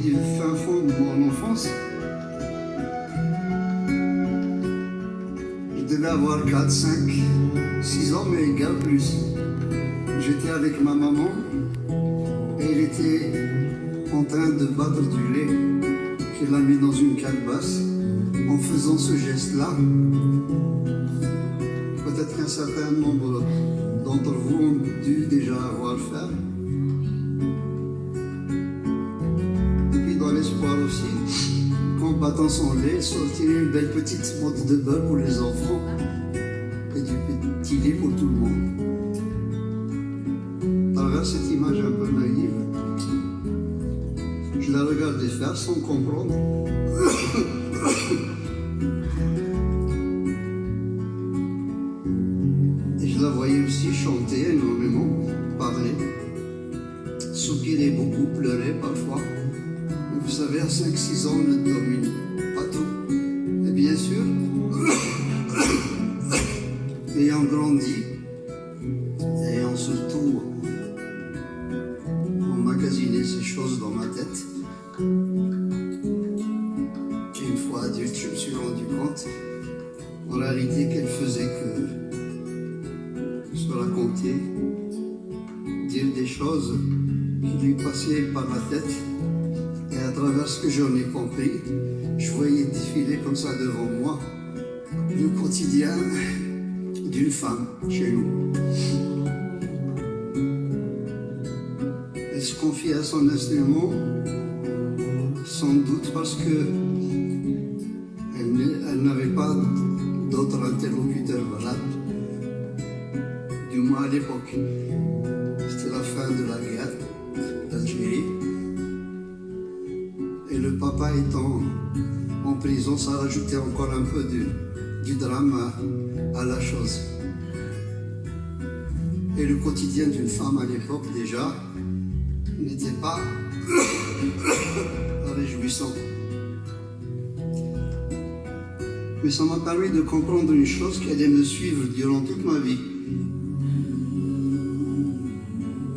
du fin fond de mon enfance. Je devais avoir 4, 5, 6 ans, mais égal plus. J'étais avec ma maman et elle était en train de battre du lait qu'elle a mis dans une calebasse. En faisant ce geste-là, peut-être qu'un certain nombre d'entre vous ont dû déjà avoir fait. Et puis dans l'espoir aussi qu'en battant son lait, sortirait une belle petite motte de beurre pour les enfants et du petit lait pour tout le monde. À travers cette image un peu naïve, je la regardais faire sans comprendre. Et je la voyais aussi chanter énormément, parler, soupirer beaucoup, pleurer parfois. Mais vous savez, à 5-6 ans, on ne domine pas tout. Et bien sûr, ayant grandi, ayant surtout emmagasiné ces choses dans ma tête, une fois adulte, je me suis rendu compte en réalité qu'elle faisait que se raconter, dire des choses qui lui passaient par la tête. Et à travers ce que j'en ai compris, je voyais défiler comme ça devant moi le quotidien d'une femme chez nous. Elle se confie à son instrument, sans doute parce que elle n'avait pas d'autre interlocuteur valable, du moins à l'époque. C'était la fin de la guerre d'Algérie. Et le papa étant en prison, ça rajoutait encore un peu du drame à la chose. Et le quotidien d'une femme à l'époque déjà n'était pas réjouissant. Mais ça m'a permis de comprendre une chose qui allait me suivre durant toute ma vie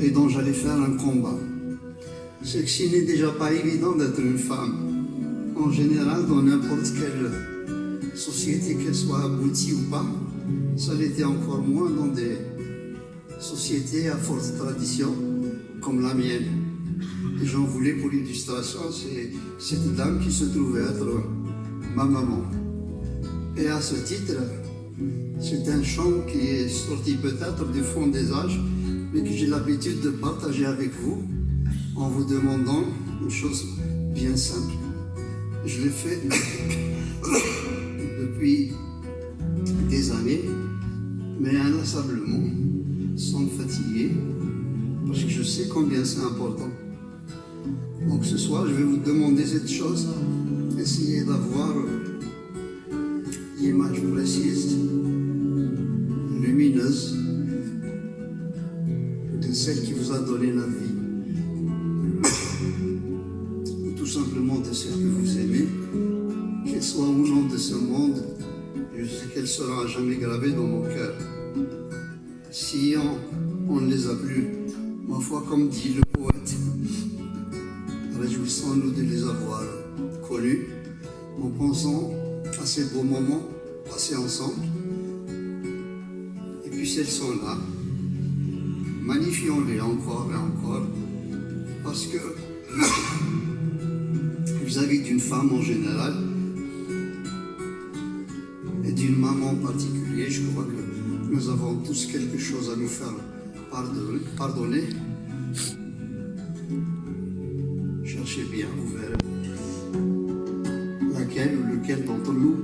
et dont j'allais faire un combat. C'est que s'il n'est déjà pas évident d'être une femme, en général dans n'importe quelle société, qu'elle soit aboutie ou pas, ça l'était encore moins dans des sociétés à forte tradition comme la mienne. Et j'en voulais pour l'illustration, c'est cette dame qui se trouvait être ma maman. Et à ce titre, c'est un chant qui est sorti peut-être du fond des âges, mais que j'ai l'habitude de partager avec vous en vous demandant une chose bien simple. Je l'ai fait depuis des années, mais inlassablement, sans me fatiguer, parce que je sais combien c'est important. Donc ce soir, je vais vous demander cette chose, essayez d'avoir l'image précise, lumineuse, de celle qui vous a donné la vie. Ou tout simplement de celle que vous aimez, qu'elle soit ou non de ce monde, je sais qu'elle sera à jamais gravée dans mon cœur. Si on ne les a plus, ma foi, comme dit le poète, réjouissons-nous de les avoir connus en pensant à ces beaux moments passés ensemble. Et puis si elles sont là, magnifions-les encore et encore, parce que vis-à-vis d'une femme en général et d'une maman en particulier, je crois que nous avons tous quelque chose à nous faire pardonner. Cherchez bien, vous verrez laquelle ou lequel d'entre nous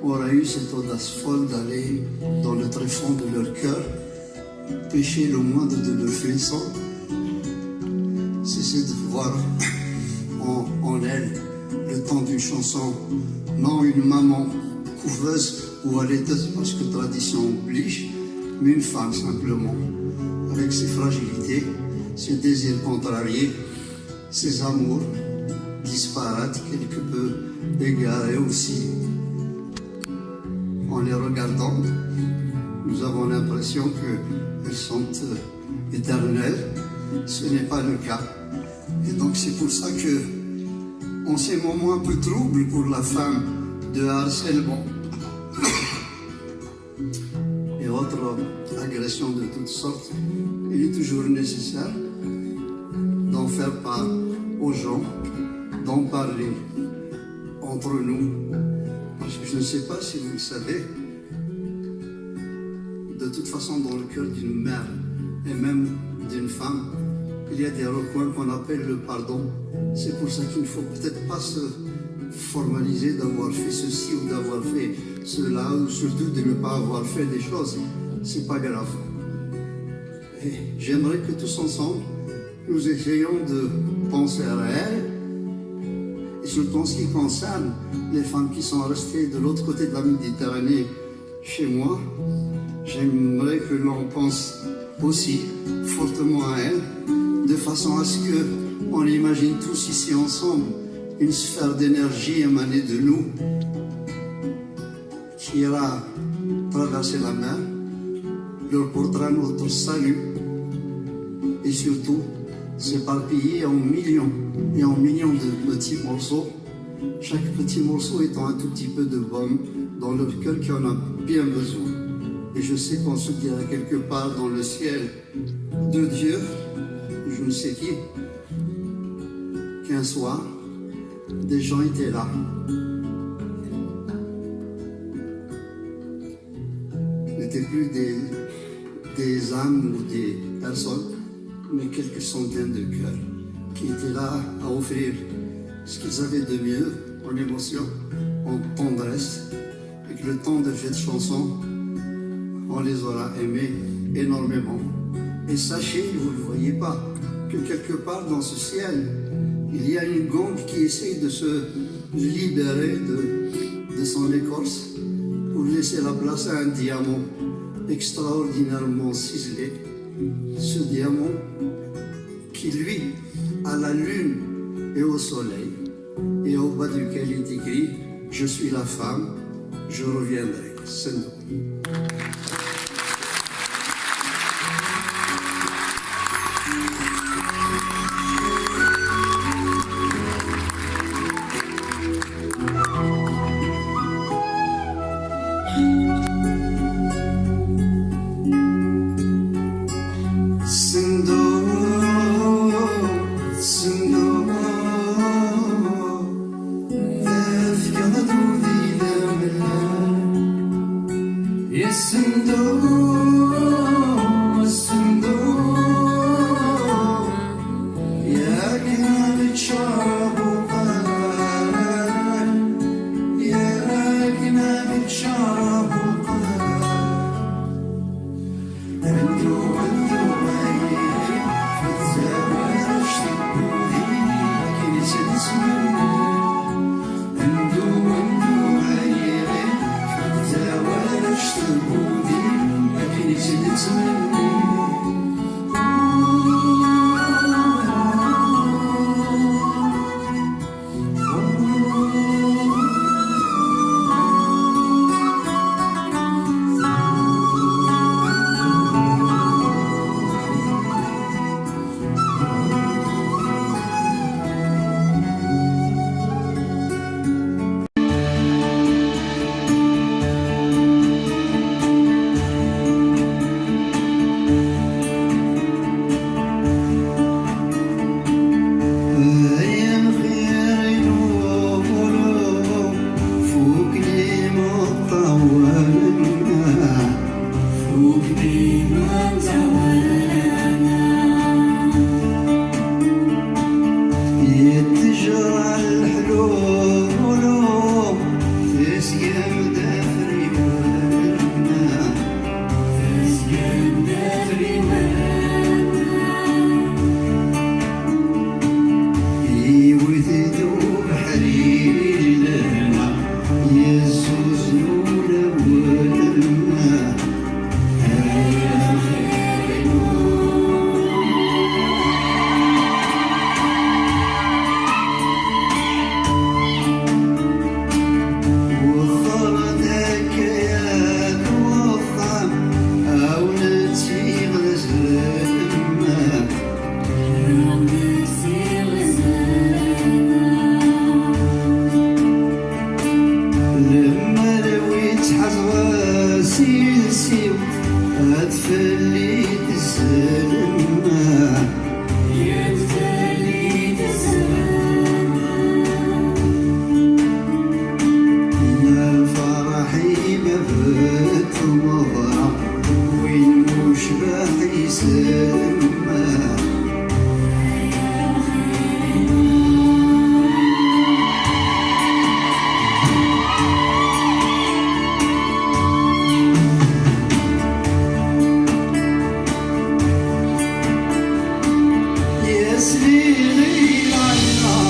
aura eu cette audace folle d'aller dans le tréfonds de leur cœur, pêcher le moindre de leurs frissons, cesser de voir en elle, le temps d'une chanson, non une maman couveuse ou allaiteuse parce que tradition oblige, mais une femme simplement, avec ses fragilités, ses désirs contrariés, ses amours disparates, quelque peu égarés aussi. En les regardant, nous avons l'impression qu'elles sont éternelles. Ce n'est pas le cas. Et donc c'est pour ça que en ces moments un peu troubles pour la femme, de harcèlement et autres agressions de toutes sortes, il est toujours nécessaire d'en faire part aux gens, d'en parler entre nous. Parce que je ne sais pas si vous le savez, de toute façon dans le cœur d'une mère et même d'une femme, il y a des recoins qu'on appelle le pardon. C'est pour ça qu'il ne faut peut-être pas se formaliser d'avoir fait ceci ou d'avoir fait cela, ou surtout de ne pas avoir fait des choses. C'est pas grave. Et j'aimerais que tous ensemble, nous essayions de penser à elle, et surtout en ce qui concerne les femmes qui sont restées de l'autre côté de la Méditerranée chez moi, j'aimerais que l'on pense aussi fortement à elles, de façon à ce qu'on imagine tous ici ensemble une sphère d'énergie émanée de nous qui ira traverser la mer, leur portera notre salut et surtout s'éparpiller en millions et en millions de petits morceaux, chaque petit morceau étant un tout petit peu de baume dans le cœur qui en a bien besoin. Et je sais qu'on se dira quelque part dans le ciel de Dieu, je ne sais qui, qu'un soir, des gens étaient là. N'étaient plus des âmes ou des personnes, mais quelques centaines de cœurs qui étaient là à offrir ce qu'ils avaient de mieux en émotion, en tendresse, et que le temps de cette chanson, on les aura aimés énormément. Et sachez, vous ne le voyez pas, que quelque part dans ce ciel, il y a une gongue qui essaye de se libérer de son écorce pour laisser la place à un diamant extraordinairement ciselé. Ce diamant qui, lui, a la lune et au soleil, et au bas duquel il est écrit « Je suis la femme, je reviendrai ». C'est nous. Yes, سليغي العنا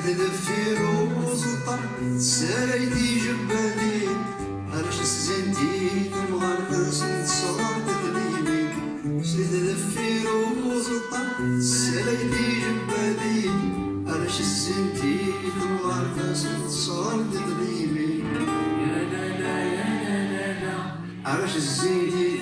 جريت الفيروز وطر ساليتي جبالي عرش الزنتي تمغرد صار تدريبي جريت الفيروز وطر ساليتي جبالي عرش الزنتي تمغرد صار تدريبي عرش الزنتي